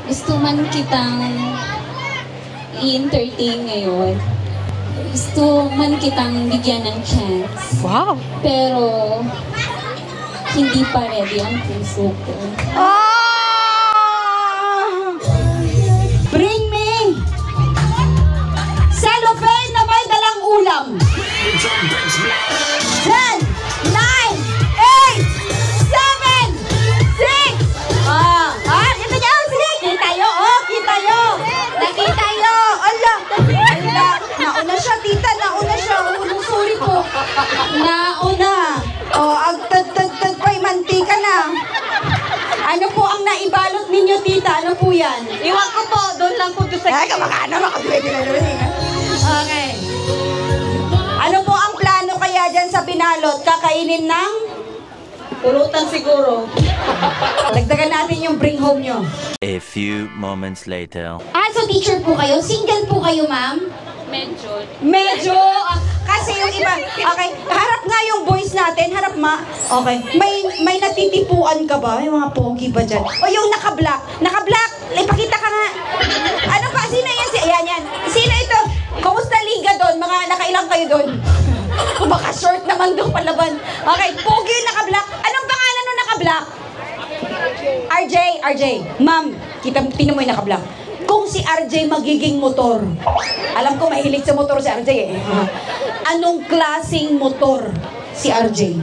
Gusto man kitang i-entertain ngayon. Gusto man kitang bigyan ng chance. Wow! Pero, hindi pa ready ang puso ko. Bring me cellophane na may dalang ulam. 10, 9, 8, 7, 6. Kita nyo. Sige, kita nyo. Kita nyo. Nakita nyo. Ala. Nauna siya, tita. Nauna siya. Sorry po. Nauna. Agtad-tad-tad pa'y mantika na. Ano po ang naibalot ninyo, tita? Ano po yan? Iwan ko po, doon lang po sa... Ay, kamakano, Okay. Ano po ang plano kaya dyan sa binalot? Kakainin ng? Pulutan siguro. Dagdagan natin yung bring home nyo. A few moments later. So teacher po kayo? Single po kayo, ma'am? Medyo. Kasi yung iba, okay, harap nga yung boys natin, harap ma. Okay, may natitipuan ka ba? May mga pogi ba dyan? O yung naka-black, ipakita ka nga. Ano pa? Sino yan? Ayan. Sino ito? Kamusta liga doon? Mga nakailang kayo doon? Baka short naman doon palaban. Okay, pogi yung naka-black. Anong pangalan nung naka-black? RJ. Ma'am, tingnan mo yung naka-black. Kung si RJ magiging motor, alam ko mahilig sa motor si RJ eh. Anong klaseng motor si RJ?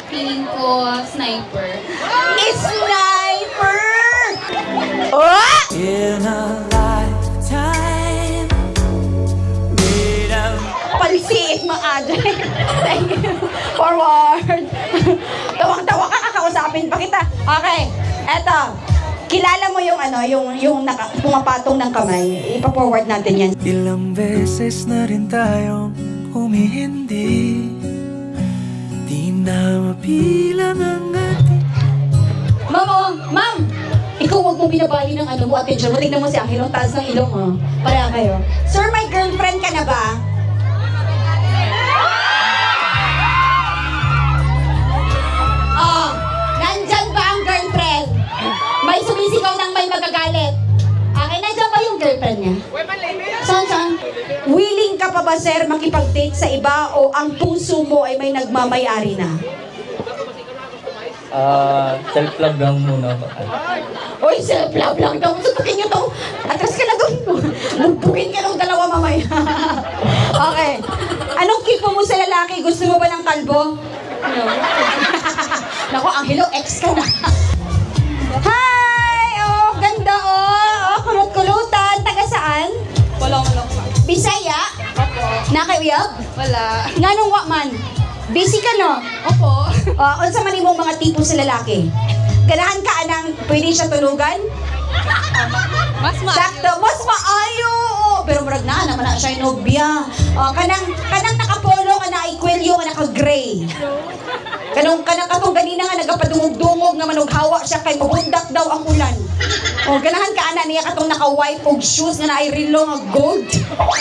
Feeling ko, sniper. Sniper! Oh! In a lifetime made of... Palisiit mo, RJ. Thank you. Forward. Tawang-tawa ka, kakausapin pa kita. Okay, eto. Kilala mo yung yung pumapatong ng kamay. Ipa-forward natin yan. Ilang beses na rin tayong humihindi, di na mapilang ang ating... Ma'am! Ikaw wag mo binabali ng mo, attention mo. Tignan mo si Angelo, taas ng ilong, oh. Para kayo. Sir, may girlfriend ka na ba? Nandyan ba ang girlfriend? May sumisigaw ng may magagalit. Okay, nandiyan ba yung girlfriend niya? Saan? Willing ka pa ba, sir, makipag-date sa iba o ang puso mo ay may nagmamayari na? Self-love lang muna. Uy, self-love lang daw. Sutukin nyo to. Atras ka na doon. Bugbugin ka ng dalawa mamaya. Okay. Anong tipo mo sa lalaki? Gusto mo ba ng kalbo? No. Naku, Angelo, ex ka na. Hi! Ganda kulot-kulutan. Taga saan? Wala. Bisaya? Opo. Nakayab? Wala. Nga nung wakman? Busy ka, no? Opo. Unsa man imong mga tipo sa lalaki? Ganahan ka anang pwede siya tulugan? Mas Sakto, mas maayo. Pero murag naman na siya nobya. Kanang nakapolo ka na ikwelyo nga naka-gray. Kanang katong ganina nga nagapadungog-dungog nga manughawa siya kay mabundak daw ang ulan. Ganahan ka ana niya katong naka-white og shoes nga naay relo nga gold.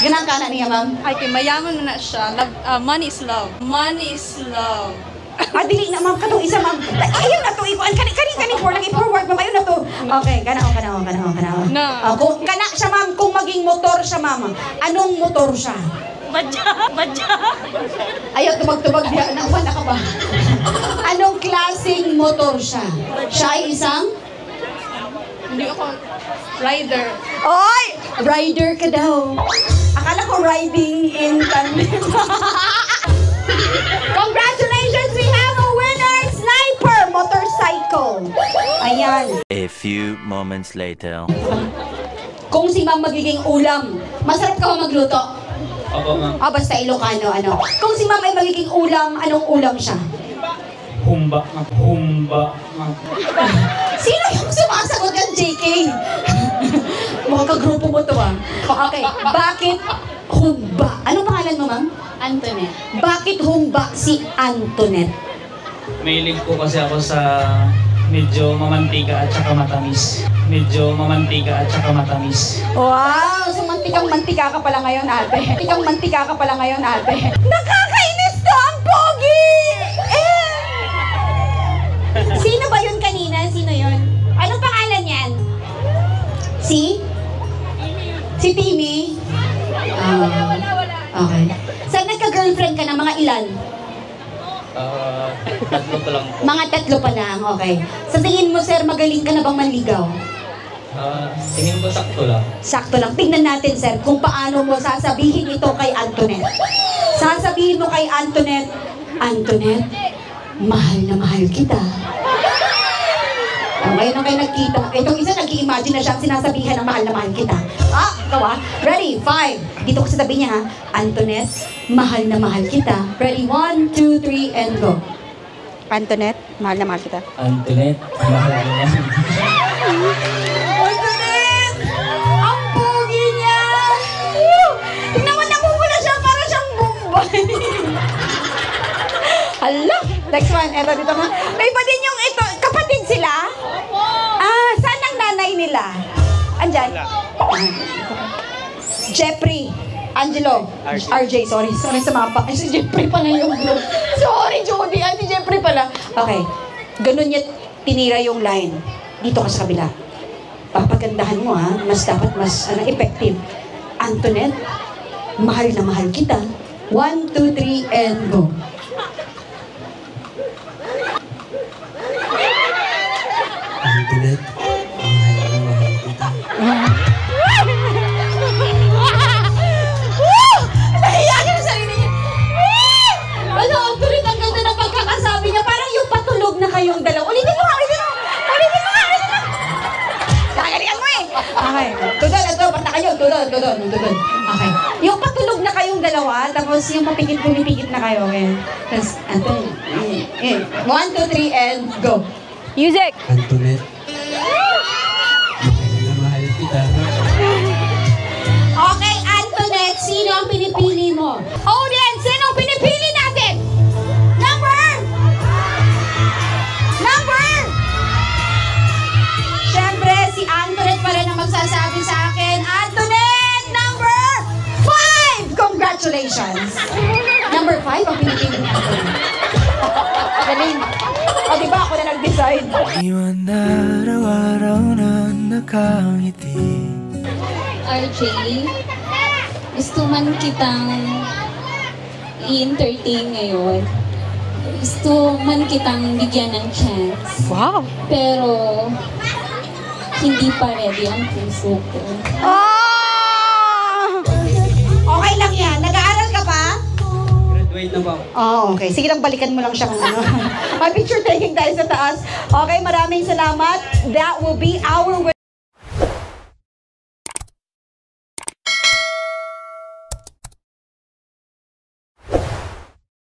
Ganahan ka ana niya, ma'am? Ay, mayaman na siya. Money is love. Money is love. Dili na, ma'am. Katong isa, ma'am. Ayaw na to. Nag-i-forward, ma'am. Ayaw na to. Okay, kana. No. Kung kana siya, ma'am, kung maging motor siya, ma'am, anong motor siya? Badya. Ayaw, tubag-tubag diya. Wala ka ba? Anong klaseng motor siya? Siya ay isang? Hindi ako rider. Oy! Rider ka daw. Akala ko riding in tandem. Congratulations! We have a winner! Sniper motorcycle. Ayan. A few moments later. Kung si ma'am magiging ulam, masarap ka ba magluto? Opo, ma'am. Basta Ilocano, ano. Kung si ma'am ay magiging ulam, anong ulam siya? Humba, ma'am. Sino yung sumasagot ng JK? Mga kagrupo mo to, ah. Okay, bakit humba? Anong pangalan mo, ma'am? Antoinette. Bakit humba si Antoinette? Mahilig po kasi ako sa medyo mamantika at saka matamis. Wow! So mantikang-mantika ka pala ngayon, ate. Nakakainis to! Ang pogi! Sino ba yun kanina? Sino yun? Anong pangalan yan? tatlo pa lang po. Mga 3 pa lang, okay. Sa tingin mo, sir, magaling ka na bang manligaw? Tingin ko sakto lang. Sakto lang. Tingnan natin, sir, kung paano mo sasabihin ito kay Antoinette. Sasabihin mo kay Antoinette, Antoinette, mahal na mahal kita. Okay, nung kayo nagkita, itong isa nag-i-imagine na siya ang sinasabihan ng mahal na mahal kita. Ikaw Ready? 5. Dito ko sa tabi niya, ha? Antoinette, mahal na mahal kita. Ready? 1, 2, 3, and go. Antoinette, mahal na mahal kita. Antoinette, mahal na mahal. Antoinette! Ang pogi niya! Tingnan mo, namumula siya para siyang Bombay. Hala! Next one, eto dito ka. May iba din yung ito, kapatid sila? Saan ang nanay nila? Andyan? Jeffrey, Angelo, RJ, sorry sa mapa. Ay, si Jeffrey pala yung group. Sorry, Jody, si Jeffrey pala. Okay, ganun niya tinira yung line. Dito ka sa kabila. Papagandahan mo, ha? Dapat mas effective. Antoinette, mahal na mahal kita. 1, 2, 3, and go. Antoinette, mahal na mahal kita. Nahiya niya sa sarili niya. Ano, Antoinette, ang ganda ng pagkakasabi niya. Parang yung patulog na kayong dalawa. Ulitin mo nga. Nakagalingan mo eh. Okay. Tudon. Basta kayo. Tudon. Okay. Yung patulog na kayong dalawa, tapos yung pumipikit na kayo. Okay. Tapos, Antoinette. 1, 2, 3, and go. Music! Antoinette, mahal na mahal kita. Okay, Antoinette, sino ang pinipili mo? Audience, sino ang pinipili natin? Number! Siyempre, si Antoinette pa rin ang magsasabi sa akin. Antoinette, number 5! Congratulations! Number 5 ang pinipili ni Antoinette. Galing. O, diba ako na nag-decide? Iwan na araw-araw na nakangiti. RJ, gusto man kitang i-entertain ngayon. Gusto man kitang bigyan ng chance. Wow! Pero, hindi pa ready ang puso ko. Okay lang yan. Nag-aaral ka pa? Graduate na ba? Okay. Sige lang, balikan mo lang siya kung ano. May picture taking tayo sa taas. Okay, maraming salamat. That will be our